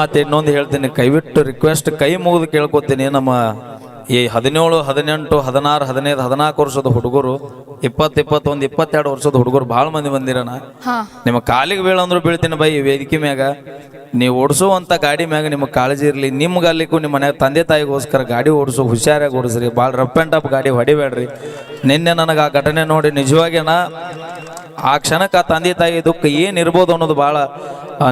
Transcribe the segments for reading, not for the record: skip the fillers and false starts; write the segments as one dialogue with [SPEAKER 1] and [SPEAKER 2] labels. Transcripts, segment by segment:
[SPEAKER 1] ಮತ್ತೆ ಇನ್ನೊಂದು ಹೇಳ್ತೀನಿ, ಕೈಬಿಟ್ಟು ರಿಕ್ವೆಸ್ಟ್ ಕೈ ಮುಗಿದು ಕೇಳ್ಕೊತೀನಿ. ನಮ್ಮ ಈ 17, 18, 16, 15, 14 ವರ್ಷದ ಹುಡುಗರು, 20, 21, 22 ವರ್ಷದ ಹುಡುಗರು ಭಾಳ ಮಂದಿ ಬಂದಿರಣ. ನಿಮ್ಮ ಕಾಲಿಗೆ ಬೀಳಂದ್ರು ಬೀಳ್ತೀನಿ ಬೈ. ವೇದಿಕೆ ಮ್ಯಾಗ ನೀವು ಓಡಿಸುವಂತ ಗಾಡಿ ಮ್ಯಾಗ ನಿಮಗೆ ಕಾಳಜಿ ಇರಲಿ. ನಿಮ್ಗೆ ಅಲ್ಲಿಗೂ ನಿಮ್ಮ ಮನ್ಯಾಗ ತಂದೆ ತಾಯಿಗೋಸ್ಕರ ಗಾಡಿ ಓಡಿಸು, ಹುಷಾರಾಗಿ ಓಡಿಸ್ರಿ. ಭಾಳ ರಫ್ ಆ್ಯಂಡ್ ಟಫ್ ಗಾಡಿ ಹೊಡಿಬೇಡ್ರಿ. ನಿನ್ನೆ ನನಗೆ ಆ ಘಟನೆ ನೋಡಿ ನಿಜವಾಗಿನ ಆ ಕ್ಷಣಕ್ಕೆ ಆ ತಂದೆ ತಾಯಿ ದುಃಖ ಏನಿರ್ಬೋದು ಅನ್ನೋದು ಭಾಳ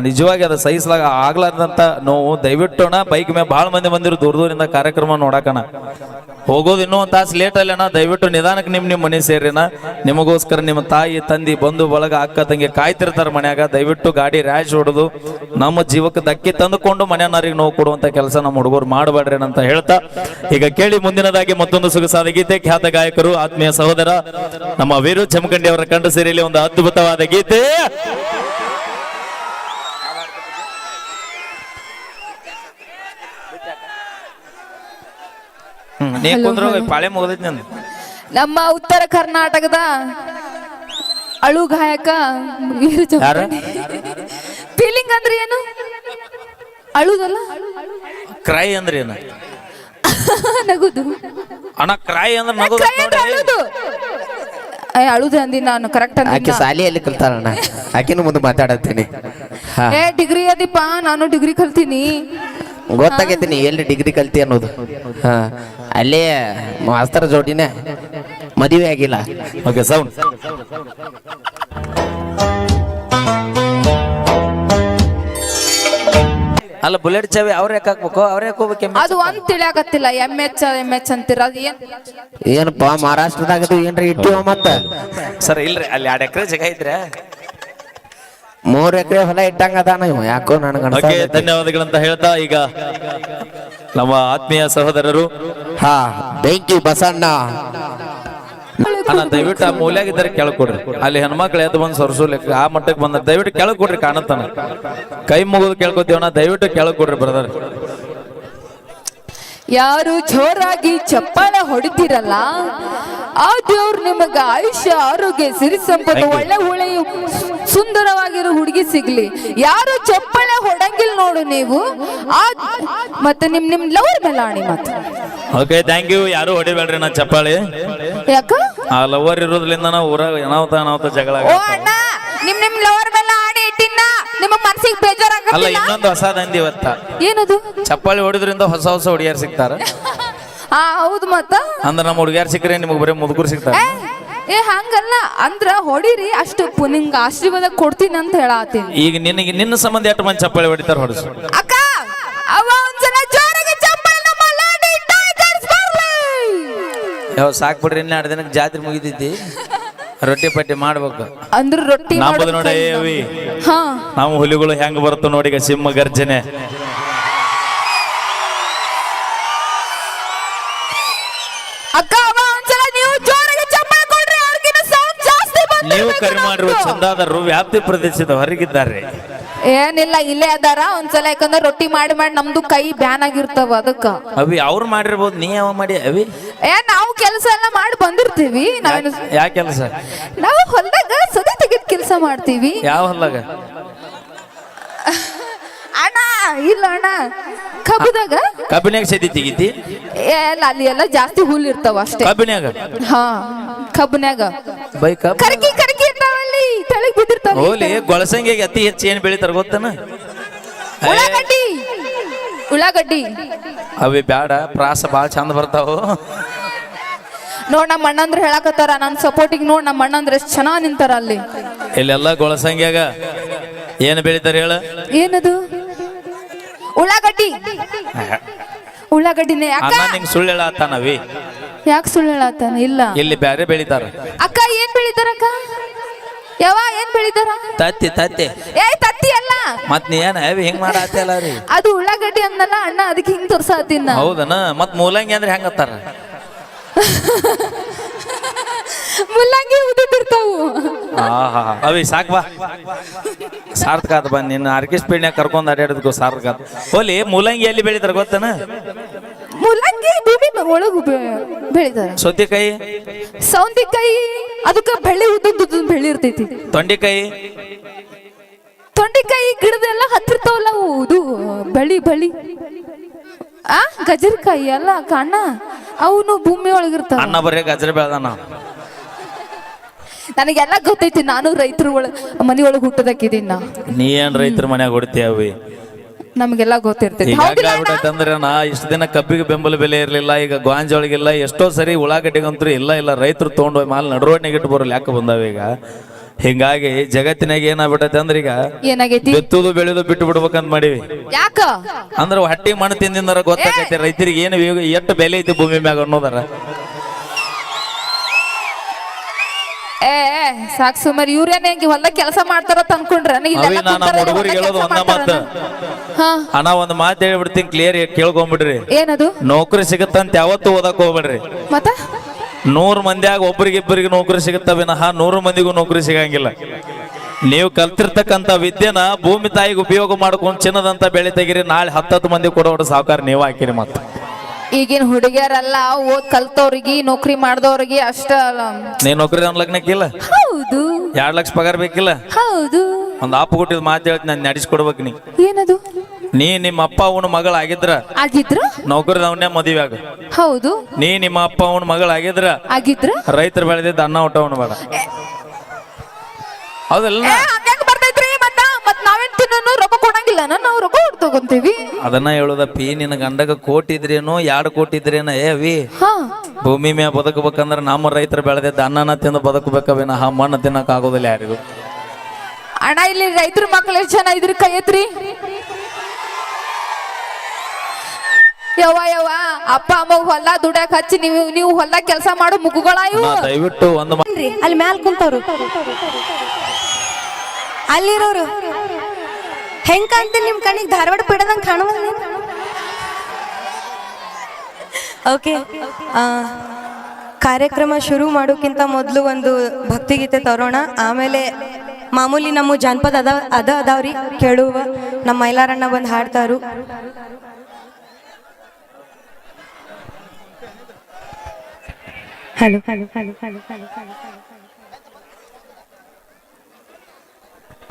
[SPEAKER 1] ನಿಜವಾಗಿ ಅದು ಸಹಿಸಲಾಗ ಆಗ್ಲಾರ್ದಂತ ನೋವು. ದಯವಿಟ್ಟೋಣ ಬೈಕ್ ಮೇಲೆ ಭಾಳ ಮಂದಿ ಬಂದಿರು ದೂರ ದೂರಿಂದ ಕಾರ್ಯಕ್ರಮ ನೋಡಕಣ. ಹೋಗೋದು ಇನ್ನೂ ಒಂದು ತಾಸು ಲೇಟ್ ಅಲ್ಲೇನ. ದಯವಿಟ್ಟು ನಿಧಾನಕ್ಕೆ ನಿಮ್ಮ ಮನೆ ಸೇರಿನ. ನಿಮಗೋಸ್ಕರ ನಿಮ್ಮ ತಾಯಿ ತಂದಿ ಬಂಧು ಬಳಗ ಅಕ್ಕ ತಂಗಿ ಕಾಯ್ತಿರ್ತಾರೆ ಮನ್ಯಾಗ. ದಯವಿಟ್ಟು ಗಾಡಿ ರ್ಯಾಶ್ ಹೊಡೆದು ನಮ್ಮ ಜೀವಕ್ಕೆ ಧಕ್ಕೆ ತಂದುಕೊಂಡು ಮನೆಯನ್ನರಿಗೆ ನೋವು ಕೊಡುವಂತ ಕೆಲಸ ನಮ್ಮ ಹುಡುಗರು ಮಾಡಬೇಡ್ರಿ ಅಂತ ಹೇಳ್ತಾ, ಈಗ ಕೇಳಿ ಮುಂದಿನದಾಗಿ ಮತ್ತೊಂದು ಸೊಗಸಾದ ಗೀತೆ. ಖ್ಯಾತ ಗಾಯಕರು ಆತ್ಮೀಯ ಸಹೋದರ ನಮ್ಮ ವೀರು ಚಮಕಂಡಿ ಅವರ ಕಂಡು ಸೇರಿಯಲ್ಲಿ ಒಂದು ಅದ್ಭುತವಾದ ಗೀತೆ. ಪಾಳೆ ಮುಗಿದೈತಿ ನಂದು.
[SPEAKER 2] ನಮ್ಮ ಉತ್ತರ ಕರ್ನಾಟಕದ ಅಳು ಗಾಯಕ ಫೀಲಿಂಗ್ ಅಂದ್ರೆ ಏನು? ಅಳುದಲ್ಲ,
[SPEAKER 1] ಕ್ರೈ ಅಂದ್ರೆ ಏನು?
[SPEAKER 2] ನಗುದು
[SPEAKER 1] ಅಣ್ಣ. ಕ್ರೈ ಅಂದ್ರೆ ನಗುದು.
[SPEAKER 2] ಅಳುದು ಅಂದಿ ನಾನು ಕರೆಕ್ಟ್
[SPEAKER 3] ಆಕೆ ಶಾಲೆಯಲ್ಲಿ ಕಲ್ತಾರಣ್ಣ. ಆಕಿನೂ ಮುಂದೆ ಮಾತಾಡತ್ತೀನಿ.
[SPEAKER 2] ಡಿಗ್ರಿ ಅದಿಪ್ಪ, ನಾನು ಡಿಗ್ರಿ ಕಲ್ತೀನಿ.
[SPEAKER 3] ಗೊತ್ತಾಗೈತಿ ನೀ ಎಲ್ಲಿ ಡಿಗ್ರಿ ಕಲ್ತಿ ಅನ್ನೋದು. ಅಲ್ಲೇ ಮಾಸ್ತರ ಜೋಡಿನೇ ಮದುವೆ ಆಗಿಲ್ಲ.
[SPEAKER 1] Okay, sound. ಅಲ್ಲ, ಬುಲೆಟ್ ಚಾವಿ ಅವ್ರ ಯಾಕೆ ಹಾಕ್ಬೇಕು? ಅವ್ರ ಯಾಕೆ ಹೋಗ್ಬೇಕು?
[SPEAKER 2] ಅದು ಒಂದ್ ತಿಳಿಯಾಕತ್ತಿಲ್ಲ. ಎಮ್ ಎಚ್ ಅಂತೀರ. ಅದು
[SPEAKER 3] ಏನಪ್ಪಾ ಮಹಾರಾಷ್ಟ್ರದಾಗ ಏನ್ರಿ ಇಟ್ಟಿವ ಮತ್ತ?
[SPEAKER 1] ಸರ್ ಇಲ್ರಿ, ಅಲ್ಲಿ 2 ಎಕರೆ ಜಾಗ ಐತ್ರಿ.
[SPEAKER 3] 3 ಎಕರೆ ಹೊಲ ಇಟ್ಟಂಗ ಅದಾನ ಇವ. ಯಾಕೋ ನನಗೆ
[SPEAKER 1] ಧನ್ಯವಾದಗಳಂತ ಹೇಳ್ತಾ, ಈಗ ನಮ್ಮ ಆತ್ಮೀಯ ಸಹೋದರರು
[SPEAKER 3] ಬೆಂಕಿ ಬಸಣ್ಣ
[SPEAKER 1] ಅಣ್ಣ, ದಯವಿಟ್ಟು ಆ ಮೂಲ್ಯಾಗಿದ್ದಾರೆ ಕೆಳಕೊಡ್ರಿ. ಅಲ್ಲಿ ಹೆಣ್ಮಕ್ಳು ಎದ್ದು ಬಂದು ಸೊರಸೂಲಿಕ್ಕೆ ಆ ಮಟ್ಟಕ್ಕೆ ಬಂದ ದಯವಿಟ್ಟು ಕೆಳಕೊಡ್ರಿ. ಕಾಣತ್ತಾನ ಕೈ ಮುಗಿದು ಕೇಳ್ಕೊತೀವಣ್ಣ. ದಯವಿಟ್ಟು ಕೆಳಕೊಡ್ರಿ ಬ್ರದರ್.
[SPEAKER 2] ಯಾರು ಜೋರಾಗಿ ಚಪ್ಪಾಳೆ ಹೊಡಿತೀರಲ್ಲ, ಆ ದೇವ್ರು ನಿಮಗೆ ಆಯುಷ್ಯ, ಆರೋಗ್ಯ, ಸಿರಿ ಸಂಪತ್ತು, ಒಳ್ಳೆ ಒಳ್ಳೆಯ ಸುಂದರವಾಗಿರೋ ಹುಡುಗಿ ಸಿಗ್ಲಿ. ಯಾರು ಚಪ್ಪಾಳೆ ಹೊಡಂಗಿಲ್ಲ ನೋಡು ನೀವು, ಮತ್ತೆ ನಿಮ್ ಲವರ್ ಮೇಲೆ ಆಣಿ. ಮತ್ತೆ
[SPEAKER 1] ಓಕೆ, ಥ್ಯಾಂಕ್ ಯು. ಯಾರು ಹೊಡಿಬೇಡ್ರಿ ನಾ ಚಪ್ಪಾಳಿ.
[SPEAKER 2] ಯಾಕ?
[SPEAKER 1] ಆ ಲವರ್ ಇರೋದ್ರಿಂದ ನಾವು ಊರಾಗ ಏನಾವತ್ತ ಜಗಳ.
[SPEAKER 2] ಓ ಅಣ್ಣ, ನಿಮ್ ಲವರ್ ಮೇಲೆ ಆಣಿ ಇಟ್ಟಿನ ನಿಮ್ಮ ಮನಸ್ಸಿಗೆ ಬೇಜಾರಾಗಲ್ಲ?
[SPEAKER 1] ಅಲ್ಲ, ಇನ್ನೊಂದು ಹೊಸ ದಂದಿ ಇವತ್ತ.
[SPEAKER 2] ಏನದು?
[SPEAKER 1] ಚಪ್ಪಾಳಿ ಹೊಡಿದ್ರಿಂದ ಹೊಸ ಹೊಸ ಹುಡುಗಿಯರು ಸಿಗ್ತಾರ.
[SPEAKER 2] ಹೌದು. ಮತ್ತ
[SPEAKER 1] ಅಂದ್ರೆ ನಮ್ಮ ಹುಡುಗಿಯರು ಸಿಕ್ಕರೆ ನಿಮಗೆ ಬರೀ ಮುದುಕರು ಸಿಗ್ತಾರ.
[SPEAKER 2] ಹಂಗಲ್ಲ, ಅಂದ್ರ ಹೊಡಿರಿ ಅಷ್ಟು ನಿಂಗ ಆಶೀರ್ವಾದ ಕೊಡ್ತೀನಿ ಅಂತ ಹೇಳತ್ತೀನಿ.
[SPEAKER 1] ಈಗ ನಿನ್ನ ಸಂಬಂಧ ಎಷ್ಟು ಮಂದಿ ಚಪ್ಪಾಳಿ ಹೊಡಿತಾರ? ಹೊಡಿಸು
[SPEAKER 2] ಅಕ್ಕ. ಅವ ಒಂದ್ಸಲ ಜೋರಾಗಿ ಚಪ್ಪಾಳೆ ನಮ್ಮ ಲಾಡಿ ಟೈಗರ್ಸ್ ಬರ್ಲಿ.
[SPEAKER 1] ಯಾವ ಸಾಕ್ ಬಿಡ್ರಿ. ಇನ್ನ 2 ದಿನಕ್ಕೆ ಜಾತ್ರೆ ಮುಗಿದೈತಿ. ರೊಟ್ಟಿ ಪಟ್ಟಿ ಮಾಡ್ಬೇಕು.
[SPEAKER 2] ಅಂದ್ರ ರೊಟ್ಟಿ
[SPEAKER 1] ನಮ್ಮದು ನೋಡಿ ನಾವು ಹುಲಿಗಳು ಹೆಂಗ್ ಬರ್ತಾವ ನೋಡಿ. ಈಗ ಸಿಂಹ ಗರ್ಜನೆ.
[SPEAKER 2] ಅಕ್ಕ, ಅವ ಒಂದ್ಸಲ ನೀವು ಜೋರಾಗಿ ಚಪ್ಪಾಳೆ ಕೊಡ್ರಿ. ಅವ್ರಿಗಿನ್ನ ಸೌಂಡ್ ಜಾಸ್ತಿ ಬಂತು.
[SPEAKER 1] ನೀವು ಕರೆ ಮಾಡಿರುವ ಚಂದಾದರು ವ್ಯಾಪ್ತಿ ಪ್ರದೇಶದ ಹೊರಗಿದ್ದಾರೆ.
[SPEAKER 2] ಏನಿಲ್ಲ, ಇಲ್ಲೇ ಅದಾರ. ಒಂದ್ಸಲ ಯಾಕಂದ್ರೆ ರೊಟ್ಟಿ ಮಾಡಿ ಮಾಡಿ ನಮ್ದು ಕೈ ಬ್ಯಾನ್ ಆಗಿರ್ತಾವ. ಅದಕ್ಕ
[SPEAKER 1] ಅವಿ ಅವ್ರು ಮಾಡಿರ್ಬೋದು. ನೀ ಯಾವ ಮಾಡಿ ಅವಿ?
[SPEAKER 2] ನಾವು ಕೆಲಸ ಎಲ್ಲ ಮಾಡಿ ಬಂದಿರ್ತೀವಿ.
[SPEAKER 1] ಯಾವ ಕೆಲಸ?
[SPEAKER 2] ನಾವು ಹೊಲದಾಗ ಸದಿ ತೆಗೆದ್ ಕೆಲಸ ಮಾಡ್ತೀವಿ.
[SPEAKER 1] ಯಾವ ಹೊಲದಾಗ?
[SPEAKER 2] ಅಣ್ಣ ಇಲ್ಲ ಅಣ್ಣ, ಕಬ್ಬದಾಗ.
[SPEAKER 1] ಕಬ್ಬಿನ್ಯಾಗ ಸದಿ ತೆಗಿತಿ?
[SPEAKER 2] ಅಲ್ಲಿ ಎಲ್ಲ ಜಾಸ್ತಿ ಹುಲ್ ಇರ್ತಾವ ಅಷ್ಟೇ.
[SPEAKER 1] ಕಬ್ಬಿನ್ಯಾಗ?
[SPEAKER 2] ಕಬ್ಬನ್ಯಾಗ
[SPEAKER 1] ಬೈ ಕಬ್ಬ
[SPEAKER 2] ಕರಗಿ ಇರ್ತಾವಲ್ಲಿ, ತೆಳಗ್ ಬಿದ್ದಿರ್ತಾವ.
[SPEAKER 1] ಹೋಲಿ ಗೊಳಸಂಗಿಗೆ ಅತಿ ಹೆಚ್ಚು ಏನ್ ಬೆಳಿತಾರ ಗೊತ್ತನ?
[SPEAKER 2] ಉಳ್ಳಾಗಡ್ಡಿ.
[SPEAKER 1] ಅವಿ ಬ್ಯಾಡ, ಪ್ರಾಸ ಬಾಳ ಚಂದ ಬರ್ತಾವ.
[SPEAKER 2] ನೋಡ್ ನಮ್ಮ ಅಣ್ಣಂದ್ರ ಹೇಳಕತ್ತಾರ, ನನ್ ಸಪೋರ್ಟಿಗೆ ನೋಡ್ ನಮ್ಮ ಅಣ್ಣಂದ್ರ ಎಷ್ಟ್ ಚೆನ್ನಾಗ್ ನಿಂತಾರ ಅಲ್ಲಿ.
[SPEAKER 1] ಇಲ್ಲೆಲ್ಲ ಗೊಳಸಂಗ್ಯಾಗ ಏನ್ ಬೆಳಿತಾರ ಹೇಳ?
[SPEAKER 2] ಏನದು? ಉಳ್ಳಾಗಡ್ಡಿ. ಉಳ್ಳಾಗಡ್ಡಿನೇ.
[SPEAKER 1] ಅಣ್ಣ ನಿಂಗೆ ಸುಳ್ಳು ಹೇಳತ್ತಾನವಿ.
[SPEAKER 2] ಯಾಕೆ ಸುಳ್ಳು ಹೇಳತ್ತಾನ? ಇಲ್ಲ,
[SPEAKER 1] ಇಲ್ಲಿ ಬ್ಯಾರೆ ಬೆಳಿತಾರ.
[SPEAKER 2] ಅಕ್ಕ ಏನ್ ಬೆಳಿತಾರಕ್ಕ? ಏನ್ ಬೆಳಿತಾರ?
[SPEAKER 1] ತತ್ತಿ.
[SPEAKER 2] ತತ್ತಿ ಅಲ್ಲ.
[SPEAKER 1] ಮತ್ ನೀ ಏನ ಹಿಂಗ್ ಮಾಡತ್ತಲ್ಲ ರೀ?
[SPEAKER 2] ಅದು ಉಳ್ಳಾಗಡ್ಡಿ ಅಂದಲ್ಲ ಅಣ್ಣ, ಅದಕ್ಕೆ ಹಿಂಗ್ ತೋರ್ಸಾತಿನ.
[SPEAKER 1] ಹೌದನ? ಮತ್ ಮೂಲಂಗಿ ಅಂದ್ರೆ ಹೆಂಗತ್ತಾರ?
[SPEAKER 2] ಮುಲ್ಲಂಗಿ ಉದ್ದಿರ್ತಾವು.
[SPEAKER 1] ಅವಿ ಸಾಕ್ ಬಾ, ಸಾರ್ಥಕ ಆತ. ಬಾ, ನಿನ್ನ ಆರ್ಕೆಸ್ಟ್ರಾನ್ಯಾಗ ಕರ್ಕೊಂಡ್ ಅಡ್ಯಾಡೋದಕ್ಕೂ ಸಾರ್ಥಕ ಆತ. ಹೋಲಿ ಮೂಲಂಗಿ ಎಲ್ಲಿ ಬೆಳಿತಾರ ಗೊತ್ತನ?
[SPEAKER 2] ಮುಲ್ಲಂಗಿ ಭೂಮಿ ಒಳಗು ಬೆಳಿತಾರ.
[SPEAKER 1] ಸೌತೆಕಾಯಿ
[SPEAKER 2] ಅದಕ್ಕ ಬೆಳ್ಳಿ ಉದ್ದ ಬೆಳ್ಳಿ ಇರ್ತೈತಿ.
[SPEAKER 1] ತೊಂಡೆಕಾಯಿ
[SPEAKER 2] ತೊಂಡೆಕಾಯಿ ಗಿಡದೆಲ್ಲ ಹತ್ತಿರ್ತಾವಲ್ಲ ಅವು, ಇದು ಬಳಿ ಬಳಿ ಆ ಗಜರಿಕಾಯಿ ಅಲ್ಲ ಕಣ್ಣ, ಅವನು ಭೂಮಿ ಒಳಗಿರ್ತಾವ.
[SPEAKER 1] ಅಣ್ಣ ಬರೇ ಗಜರ ಬೆಳ್ದಾನ.
[SPEAKER 2] ನನಗೆಲ್ಲ ಗೊತ್ತೈತಿ, ನಾನು ರೈತರ ಮನಿ ಒಳಗೆ ಹುಟ್ಟದಕ್ಕಿದೀನಿ ನಾ.
[SPEAKER 1] ನೀ ಏನ್ ರೈತರ ಮನ್ಯಾಗ ಹೊಡಿತೀವಿ,
[SPEAKER 2] ನಮಗೆಲ್ಲ ಗೊತ್ತಿರ್ತೈತಿ.
[SPEAKER 1] ಈಗ ಆಗ್ಬಿಟ್ಟೈತೆ ನಾ ಇಷ್ಟ ದಿನ ಕಬ್ಬಿಗೆ ಬೆಂಬಲ ಬೆಲೆ ಇರ್ಲಿಲ್ಲ, ಈಗ ಗಾಂಜೊಳಗಿಲ್ಲ, ಎಷ್ಟೋ ಸರಿ ಉಳ್ಳಾಗಡ್ಡಿಗಂತೂ ಇಲ್ಲ ರೈತರು ತೊಗೊಂಡು ಮಾಲ್ ನಡುವಣ್ಣಿಗೆ ಇಟ್ಟು ಬರೋಲ್ಲ, ಯಾಕೆ ಬಂದಾವ ಈಗ. ಹಿಂಗಾಗಿ ಜಗತ್ತಿನಾಗ ಏನಾಗ್ಬಿಟ್ಟೈತೆ ಅಂದ್ರೆ ಈಗ
[SPEAKER 2] ಏನಾಗೈತಿ,
[SPEAKER 1] ಬೆತ್ತುದು ಬೆಳೆದು ಬಿಟ್ಟು ಬಿಡ್ಬೇಕಂತ ಮಾಡಿವಿ.
[SPEAKER 2] ಯಾಕ
[SPEAKER 1] ಅಂದ್ರೆ ಹಟ್ಟಿ ಮಣ್ಣು ತಿಂದಿಂದಾರ ಗೊತ್ತಾಗೈತಿ ರೈತರಿಗೆ ಏನು ಎಷ್ಟು ಬೆಲೆ ಐತಿ ಭೂಮಿ ಮ್ಯಾಗ ಅನ್ನೋದಾರ.
[SPEAKER 2] ಏ ಸಾಕ್ ಸುಮಾರು ಇವ್ರೇನ ಹೊಲ ಕೆಲಸ ಮಾಡ್ತಾರ ಅನ್ಕೊಂಡ್ರ.
[SPEAKER 1] ನಾನು ಹುಡುಗರಿಗೆ ಹೇಳೋದು ಒಂದ ಮಾತು, ಅಣ್ಣ ಒಂದ್ ಮಾತು ಹೇಳ್ಬಿಡ್ತೀನಿ, ಕ್ಲಿಯರ್ ಕೇಳ್ಕೊಂಬಿಡ್ರಿ.
[SPEAKER 2] ಏನದು?
[SPEAKER 1] ನೌಕರಿ ಸಿಗತ್ತಂತ ಯಾವತ್ತು ಓದಕ್ ಹೋಗ್ಬೇಡ್ರಿ.
[SPEAKER 2] ಮತ್ತ
[SPEAKER 1] 100 ಮಂದಿಯಾಗ ಒಬ್ಬರಿಗಿಬ್ಬರಿಗೆ ನೌಕರಿ ಸಿಗುತ್ತ ವಿನಃ 100 ಮಂದಿಗೂ ನೌಕರಿ ಸಿಗಂಗಿಲ್ಲ. ನೀವು ಕಲ್ತಿರ್ತಕ್ಕಂಥ ವಿದ್ಯೆನ ಭೂಮಿ ತಾಯಿಗೆ ಉಪಯೋಗ ಮಾಡ್ಕೊಂಡು ಚಿನ್ನದಂತ ಬೆಳೆ ತೆಗಿರಿ, ನಾಳೆ 10 ಮಂದಿ ಕೊಡೋಡು ಸಾವುಕಾರ ನೀವು ಹಾಕಿರಿ. ಮತ್ತೆ
[SPEAKER 2] ಈಗಿನ ಹುಡುಗಿಯರಲ್ಲ ಓದ್ ಕಲ್ತವ್ರಿಗೆ ನೌಕರಿ ಮಾಡ್ದವ್ರಿಗೆ ಅಷ್ಟ ಅಲ್ಲ.
[SPEAKER 1] ನೀ ನೌಕರಿ ಲಗ್ನಕ್ಕಿಲ್ಲ,
[SPEAKER 2] ಹೌದು
[SPEAKER 1] 2 ಲಕ್ಷ ಪಗಾರ ಬೇಕಿಲ್ಲ,
[SPEAKER 2] ಹೌದು.
[SPEAKER 1] ಒಂದ್ ಆಪ ಕೊಟ್ಟಿದ್ ಮಾತು ಹೇಳ್ತೀನಿ, ನಾನು ನಡೆಸ್ಕೊಡ್ಬೇಕು. ನೀ
[SPEAKER 2] ಏನದು?
[SPEAKER 1] ನೀ ನಿಮ್ಮ ಅಪ್ಪ ಅವನ ಮಗಳಾಗಿದ್ರ ನೌಕರಿ ಅವನೇ ಮದುವೆ ಆಗ.
[SPEAKER 2] ಹೌದು.
[SPEAKER 1] ನೀ ನಿಮ್ಮ ಅಪ್ಪ ಅವನ ಮಗಳಾಗಿದ್ರ ರೈತರು ಬೆಳೆದಿದ್ದ ಅನ್ನ ಊಟ ಅವನು ಬೇಡ. ಹೌದಲ್ಲ?
[SPEAKER 2] ರೊಕ್ಕ ಕೊಡಂಗಿಲ್ಲ, ನಾವು ರೊಕ್ಕ ತಗೊಂತೀವಿ.
[SPEAKER 1] ಅದನ್ನ ಹೇಳುದಪ್ಪಿ, ನಿನ್ನ ಗಂಡಗ ಕೋಟಿದ್ರೇನು 2 ಕೋಟಿದ್ರೇನ ಏವಿ ಭೂಮಿ ಮ್ಯಾ ಬದುಕಬೇಕಂದ್ರ ನಮ್ಮ ರೈತರು ಬೆಳೆದಿದ್ದ ಅನ್ನನ ತಿಂದು ಬದುಕಬೇಕವೇನ ಮಣ್ಣು ತಿನ್ನಕ್ ಆಗೋದಿಲ್ಲ ಯಾರಿಗೂ.
[SPEAKER 2] ಅಣ್ಣ ಇಲ್ಲಿ ರೈತರ ಮಕ್ಳು ಎಷ್ಟು ಜನ ಇದ್ರಿ? ಕೈ ಎತ್ರಿ. ಯವ್ವ ಅಪ್ಪ ಅಮ್ಮ ಹೊಲ ದುಡ್ಯಾಕ ಹಚ್ಚಿ ನೀವು ಹೊಲ ಕೆಲಸ ಮಾಡೋ ಮುಗುಗಳ ಇವು.
[SPEAKER 1] ದಯವಿಟ್ಟು ಒಂದು
[SPEAKER 4] ಅಲ್ಲಿ ಮ್ಯಾಲ್ ಕುಂತವ್ರು, ಅಲ್ಲಿರೋರು ಹೆಂಗ್ ಕಾಣ್ತೀನಿ ನಿಮ್ ಕಣ್ಣಿಗೆ? ಧಾರವಾಡ ಬಿಡದಂಗ್ ಕಾಣುವಲ್ಲ. ಓಕೆ, ಕಾರ್ಯಕ್ರಮ ಶುರು ಮಾಡೋಕ್ಕಿಂತ ಮೊದಲು ಒಂದು ಭಕ್ತಿಗೀತೆ ತರೋಣ. ಆಮೇಲೆ ಮಾಮೂಲಿ ನಮ್ಮ ಜಾನಪದ ಅದಾವ್ರಿ ಕೇಳುವ. ನಮ್ಮ ಮೈಲಾರಣ್ಣ ಬಂದು ಹಾಡ್ತಾರು. Hello hello hello hello hello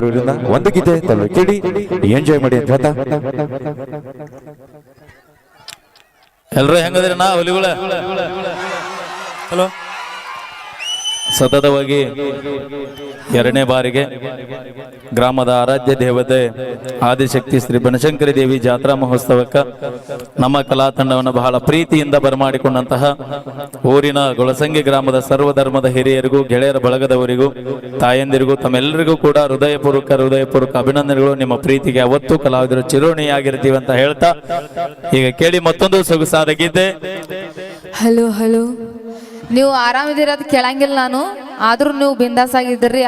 [SPEAKER 4] hello
[SPEAKER 5] ಒಂದು ಗೀತೆ ಕೇಳಿ ಎಂಜಾಯ್ ಮಾಡಿ ಅಂತ ಹೇಳ್ತಾ
[SPEAKER 1] ಎಲ್ರು ಹೆಂಗದ್ರಿ ನಾ ಹುಲಿಗಳ ಹಲೋ ಸತತವಾಗಿ 2ನೇ ಬಾರಿಗೆ ಗ್ರಾಮದ ಆರಾಧ್ಯ ದೇವತೆ ಆದಿಶಕ್ತಿ ಶ್ರೀ ಬನಶಂಕರಿ ದೇವಿ ಜಾತ್ರಾ ಮಹೋತ್ಸವಕ್ಕೆ ನಮ್ಮ ಕಲಾ ತಂಡವನ್ನು ಬಹಳ ಪ್ರೀತಿಯಿಂದ ಬರಮಾಡಿಕೊಂಡಂತಹ ಊರಿನ ಗೊಳಸಂಗಿ ಗ್ರಾಮದ ಸರ್ವಧರ್ಮದ ಹಿರಿಯರಿಗೂ ಗೆಳೆಯರ ಬಳಗದವರಿಗೂ ತಾಯಂದಿರಿಗೂ ತಮ್ಮೆಲ್ಲರಿಗೂ ಕೂಡ ಹೃದಯಪೂರ್ವಕ ಅಭಿನಂದನೆಗಳು. ನಿಮ್ಮ ಪ್ರೀತಿಗೆ ಅವತ್ತು ಕಲಾವಿದರು ಚಿರೋಣಿಯಾಗಿರ್ತೀವಿ ಅಂತ ಹೇಳ್ತಾ ಈಗ ಕೇಳಿ ಮತ್ತೊಂದು ಸೊಗಸಾದ ಗೀತೆ.
[SPEAKER 2] ಹಲೋ ಹಲೋ, ನೀವು ಆರಾಮಿದ್ದೀರದು ಕೇಳಂಗಿಲ್ಲ ನಾನು, ಆದ್ರೂ ನೀವು ಬಿಂದಾಸ್ ಆಗಿದ್ದೀರಿ,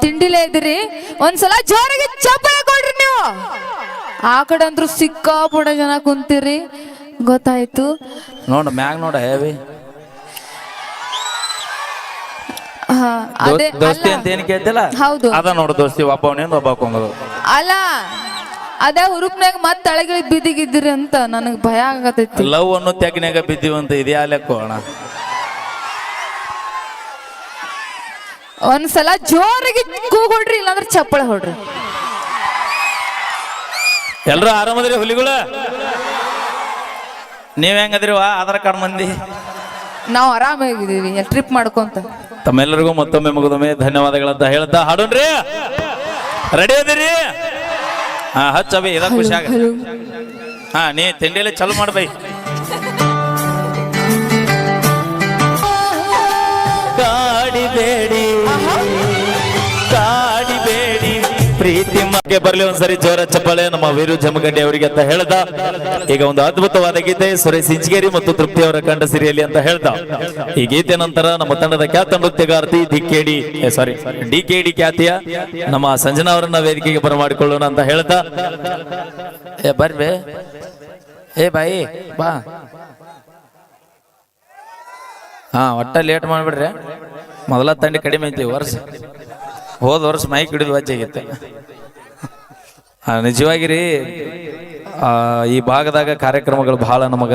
[SPEAKER 2] ತಿಂಡಿಲೇ ಇದ್ದೀರಿ. ಒಂದ್ಸಲ ಜೋರಾಗಿ ಚಪ್ಪಾಳೆ ಕೊಡ್ರಿ. ನೀವು ಆ ಕಡೆ ಅಂದ್ರು ಸಿಕ್ಕಾಪುಡ ಜನ ಕುಂತೀರಿ, ಗೊತ್ತಾಯ್ತು.
[SPEAKER 1] ನೋಡ ಮ್ಯಾಗ ನೋಡ ಹೇವಿ ದೋಸ್ತಿ ಅಂತ ಏನ್ ಕೇಳ್ತಿಲ್ಲ.
[SPEAKER 2] ಹೌದು,
[SPEAKER 1] ಅದ ನೋಡು ದೋಸ್ತಿ, ಒಬ್ಬ ಹಾಕೊಂಗದು
[SPEAKER 2] ಅಲ್ಲ. ಅದೇ ಹುರುಪ್ನಾಗ ಮತ್ತೆ ತಳಗಿಳಿ ಬಿದ್ದಿಗಿದ್ದೀರಿ ಅಂತ ನನಗೆ ಭಯ ಆಗತೈತಿ.
[SPEAKER 1] ಲವ್ ಅನ್ನೋ ತೆಗ್ನ್ಯಾಗ ಬಿದ್ದೀವಂತ ಇದೆಯಾ ಲೆಕ್ಕ ಅಣ್ಣ.
[SPEAKER 2] ಒಂದ್ಸಲ ಜೋರಾಗಿ ಕೂಗೊಡ್ರಿ, ಇಲ್ಲಾಂದ್ರೆ ಚಪ್ಪಳೆ ಹೊಡ್ರಿ.
[SPEAKER 1] ಎಲ್ರು ಆರಾಮದ್ರಿ ಹುಲಿಗಳ? ನೀವ್ ಹೆಂಗದ್ರಿ? ಆಧಾರ್ ಕಾರ್ಡ್ ಮಂದಿ
[SPEAKER 2] ನಾವು ಆರಾಮಾಗಿದ್ದೀವಿ ಟ್ರಿಪ್ ಮಾಡ್ಕೊಂತ.
[SPEAKER 1] ತಮ್ಮೆಲ್ಲರಿಗೂ ಮತ್ತೊಮ್ಮೆ ಮುಗಿದೊಮ್ಮೆ ಧನ್ಯವಾದಗಳಂತ ಹೇಳ್ತಾ ಹಾಡೋಣ್ರಿ. ರೆಡಿ ಅದಿರಿ? ಹಾ ಹಚ್ಚಬಿ, ಇದ ಖುಷಿ ಆಗ. ಹಾ ನೀ ತಿಂಡಿಯಲ್ಲಿ ಚಲೋ ಮಾಡ್ಬೈ. ಕಾಡಿಬೇಡಿ ಪ್ರೀತಿ ಮಕ್ಕೆ ಬರ್ಲಿ ಒಂದ್ಸರಿ ಜೋರ ಚಪ್ಪಾಳೆ ನಮ್ಮ ವೀರು ಜಮಗಡ್ಡಿ ಅವರಿಗೆ ಅಂತ ಹೇಳ್ದ. ಈಗ ಒಂದು ಅದ್ಭುತವಾದ ಗೀತೆ ಸುರೇಶ್ ಇಂಚಗೇರಿ ಮತ್ತು ತೃಪ್ತಿ ಅವರ ಕಂಡ ಸಿರಿಯಲಿ ಅಂತ ಹೇಳ್ದ. ಈ ಗೀತೆ ನಂತರ ನಮ್ಮ ತಂಡದ ಖ್ಯಾತ ನೃತ್ಯಗಾರ್ತಿ ಡಿಕೆಡಿ ಖ್ಯಾತಿಯ ನಮ್ಮ ಸಂಜನಾ ಅವರನ್ನ ವೇದಿಕೆಗೆ ಬರಮಾಡಿಕೊಳ್ಳೋಣ ಅಂತ ಹೇಳ್ದ. ಬರ್ಬೇ ಏ ಬಾಯಿ ಬಾ. ಹಾ ಒಟ್ಟ ಲೇಟ್ ಮಾಡ್ಬಿಡ್ರಿ. ಮೊದಲ ತಂಡಿ ಕಡಿಮೆ ಐತಿ ವರ್ಷ, ಹೋದ ವರ್ಷ ಮೈಕ್ ಹಿಡಿದು ವಜ್ಜಾಗಿತ್ತು. ನಿಜವಾಗಿರಿ ಈ ಭಾಗದಾಗ ಕಾರ್ಯಕ್ರಮಗಳು ಬಹಳ ನಮಗ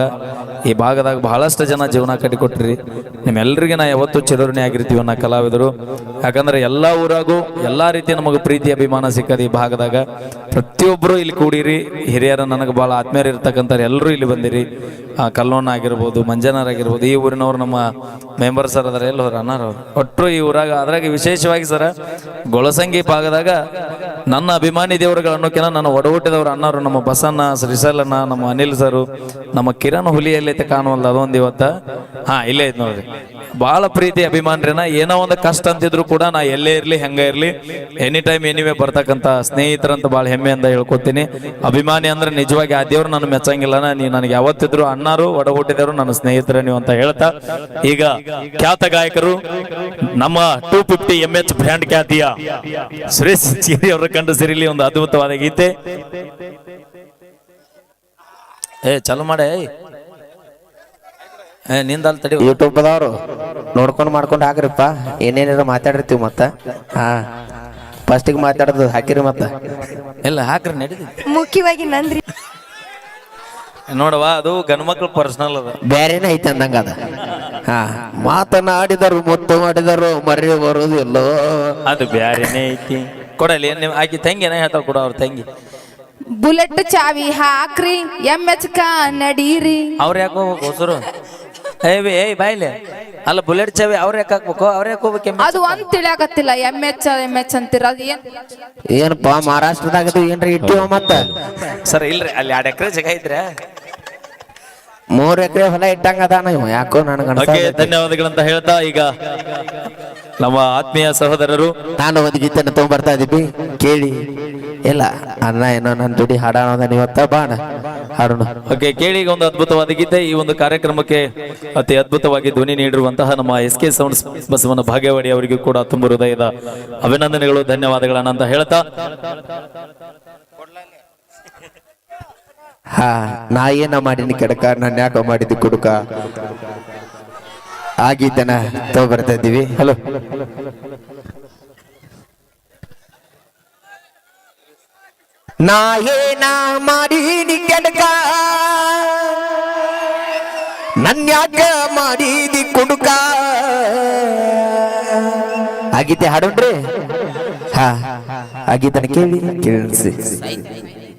[SPEAKER 1] ಈ ಭಾಗದಾಗ ಬಹಳಷ್ಟು ಜನ ಜೀವನ ಕಟ್ಟಿಕೊಟ್ರಿ. ನಿಮ್ಮೆಲ್ಲರಿಗೆ ನಾ ಯಾವತ್ತೂ ಚಿರಋಣಿ ಆಗಿರ್ತೀವಿ ನಾ ಕಲಾವಿದರು. ಯಾಕಂದ್ರೆ ಎಲ್ಲ ಊರಾಗೂ ಎಲ್ಲ ರೀತಿಯ ನಮಗೆ ಪ್ರೀತಿ ಅಭಿಮಾನ ಸಿಕ್ಕದ ಈ ಭಾಗದಾಗ. ಪ್ರತಿಯೊಬ್ಬರು ಇಲ್ಲಿ ಕೂಡಿರಿ. ಹಿರಿಯರ ನನಗೆ ಭಾಳ ಆತ್ಮೀಯರು ಇರ್ತಕ್ಕಂಥ ಎಲ್ಲರೂ ಇಲ್ಲಿ ಬಂದಿರಿ. ಕಲ್ಲೋಣ ಆಗಿರ್ಬೋದು, ಮಂಜನರಾಗಿರ್ಬೋದು, ಈ ಊರಿನವ್ರು ನಮ್ಮ ಮೆಂಬರ್ ಸರ್ ಅದಾರ, ಎಲ್ಲ ಹೋರ ಅಣ್ಣಾರವ್ರು ಒಟ್ಟರು ಈ ಊರಾಗ. ಅದ್ರಾಗ ವಿಶೇಷವಾಗಿ ಸರ ಗೊಳಸಂಗಿ ಭಾಗದಾಗ ನನ್ನ ಅಭಿಮಾನಿ ದೇವರುಗಳನ್ನೋಕಿನ ನನ್ನ ಒಡಹುಟ್ಟಿದವ್ರು ಅಣ್ಣವರು, ನಮ್ಮ ಬಸಣ್ಣ, ಶ್ರೀಶೈಲಣ್ಣ, ನಮ್ಮ ಅನಿಲ್ ಸರು, ನಮ್ಮ ಕಿರಣ್ ಹುಲಿಯಲ್ಲೈತೆ ಕಾಣುವಲ್ದ ಅದೊಂದು ಇವತ್ತ. ಇಲ್ಲೇ ಐತೆ ನೋಡ್ರಿ. ಭಾಳ ಪ್ರೀತಿ ಅಭಿಮಾನ್ರಿನ. ಏನೋ ಒಂದು ಕಷ್ಟ ಅಂತಿದ್ರು ಕೂಡ ನಾ ಎಲ್ಲೇ ಇರಲಿ ಹೆಂಗ ಇರಲಿ ಎನಿ ಟೈಮ್ ಎನಿವೇ ಬರ್ತಕ್ಕಂಥ ಸ್ನೇಹಿತರಂತ ಭಾಳ ಹೆಮ್ಮೆಯಿಂದ ಹೇಳ್ಕೊತೀನಿ. ಅಭಿಮಾನಿ ಅಂದ್ರೆ ನಿಜವಾಗಿ ಆ ದೇವ್ರು ನಾನು ಮೆಚ್ಚಂಗಿಲ್ಲನ. ನೀವು ನನಗೆ ಯಾವತ್ತಿದ್ರು ಅಣ್ಣಾರು, ಒಡ ಹುಟ್ಟಿದವರು ನನ್ನ ಸ್ನೇಹಿತರು ನೀವು ಅಂತ ಹೇಳ್ತಾ, ಈಗ ಖ್ಯಾತ ಗಾಯಕರು ನಮ್ಮ 250 MH ಬ್ರ್ಯಾಂಡ್ ಖ್ಯಾತಿಯ ಸುರೇಶ್ ಚಿರಿ ಅವರ ಕಂಡು ಸಿರಿಲಿ ಒಂದು ಅದ್ಭುತವಾದ ಗೀತೆ. ಚಲೋ ಮಾಡೆ ನಿಂದಲ್ ತಡಿ.
[SPEAKER 3] ಯೂಟ್ಯೂಬ್ದವ್ರು ನೋಡ್ಕೊಂಡು ಮಾಡ್ಕೊಂಡು ಹಾಕ್ರಿಪ್ಪ. ಏನೇನಾರ ಮಾತಾಡಿರ್ತೀವಿ ಮತ್ತ. ಫಸ್ಟಿಗೆ ಮಾತಾಡೋದು ಹಾಕಿರಿ ಮತ್ತ
[SPEAKER 1] ಎಲ್ಲ ಹಾಕ್ರಿ ನಡೀತಿ.
[SPEAKER 4] ಮುಖ್ಯವಾಗಿ ನಂದ್ರಿ
[SPEAKER 1] ನೋಡವ, ಅದು ಗಂಡ್ಮಕ್ಳು ಪರ್ಸನಲ್ ಅದ,
[SPEAKER 3] ಬೇರೆನೇ ಐತೆ ಅಂದಂಗ ಅದ. ಮಾತನಾಡಿದರು ಮುತ್ತು ಮಾಡಿದರು ಮರಿ ಬರುವುದಿಲ್ಲೋ,
[SPEAKER 1] ಅದು ಬ್ಯಾರೇನೇ ಐತಿ. ಕೊಡಲಿ ನೀವು ಆಕಿ ತಂಗಿ ಏನ ಹೇಳ್ತಾವ ಕೊಡ. ಅವ್ರ ತಂಗಿ
[SPEAKER 2] ಬುಲೆಟ್ ಚಾವಿ ಹಾಕ್ರಿ MH ನಡೀರಿ.
[SPEAKER 1] ಅವ್ರ ಯಾಕೆ ಹೋಗ್ಬೇಕು ಹೊಸರು? ಏಯ್ ಬಾಯ್ಲೆ ಅಲ್ಲ, ಬುಲೆಟ್ ಚಾವಿ ಅವ್ರ ಯಾಕೆ ಹಾಕ್ಬೇಕು? ಅವ್ರ ಯಾಕೆ ಹೋಗ್ಬೇಕು?
[SPEAKER 2] ಅದು ಒಂದ್ ತಿಳಿಯಾಕತ್ತಿಲ್ಲ. MH ಅಂತೀರ ಅದು ಏನ್?
[SPEAKER 3] ಏನಪ್ಪಾ ಮಹಾರಾಷ್ಟ್ರದಾಗ ಏನ್ರಿ ಇಟ್ಟಿವ ಮತ್ತ?
[SPEAKER 1] ಸರ್ ಇಲ್ರಿ, ಅಲ್ಲಿ 2 ಎಕರೆ ಜಾಗ ಐತ್ರಿ.
[SPEAKER 3] 3 ಎಕರೆ ಹೊಲ ಇಟ್ಟಂಗ ಅದಾನ ಇವ. ಯಾಕೋ ನನಗೆ
[SPEAKER 1] ಧನ್ಯವಾದಗಳಂತ ಹೇಳ್ತಾ, ಈಗ ನಮ್ಮ ಆತ್ಮೀಯ ಸಹೋದರರು
[SPEAKER 3] ನಾನು ಒಂದು ಗೀತೆನ ತಗೊಂಡ್ಬರ್ತಾ ಇದೀವಿ, ಕೇಳಿ. ಇಲ್ಲ ಅಣ್ಣ ಏನೋ ನನ್ನ ಜೋಡಿ ಹಾಡೋದ ನೀವತ್ತ ಬಾಣ ಹಾಡೋಣ.
[SPEAKER 1] ಓಕೆ, ಕೇಳಿ. ಈಗ ಒಂದು ಅದ್ಭುತವಾದ ಗೀತೆ. ಈ ಒಂದು ಕಾರ್ಯಕ್ರಮಕ್ಕೆ ಅತಿ ಅದ್ಭುತವಾಗಿ ಧ್ವನಿ ನೀಡಿರುವಂತಹ ನಮ್ಮ SK ಸೌಂಡ್ಸ್ ಬಸವನ ಭಾಗ್ಯವಾಡಿ ಅವರಿಗೂ ಕೂಡ ತುಂಬ ಹೃದಯದ ಅಭಿನಂದನೆಗಳು, ಧನ್ಯವಾದಗಳನ್ನ ಅಂತ ಹೇಳ್ತಾ,
[SPEAKER 3] ನಾ ಏನ ಮಾಡಿನಿ ಕೆಡಕ, ನಾನು ಯಾಕ ಮಾಡಿದ್ದು ಕುಡುಕ, ಆ ಗೀತೆನ ತಗೊಂಡ್ಬರ್ತಾ ಇದ್ದೀವಿ. ಹಲೋ, ನಾ ಏನ ಮಾಡೀನಿ ಕೆಡಕ, ನನ್ಯಾಕ ಮಾಡಿದಿ ಕುಡುಕ, ಆ ಗೀತೆ ಹಾಡೋಣ್ರಿ. ಆ ಗೀತೆನ ಕೇಳಿ ಕೇಳಿಸಿ.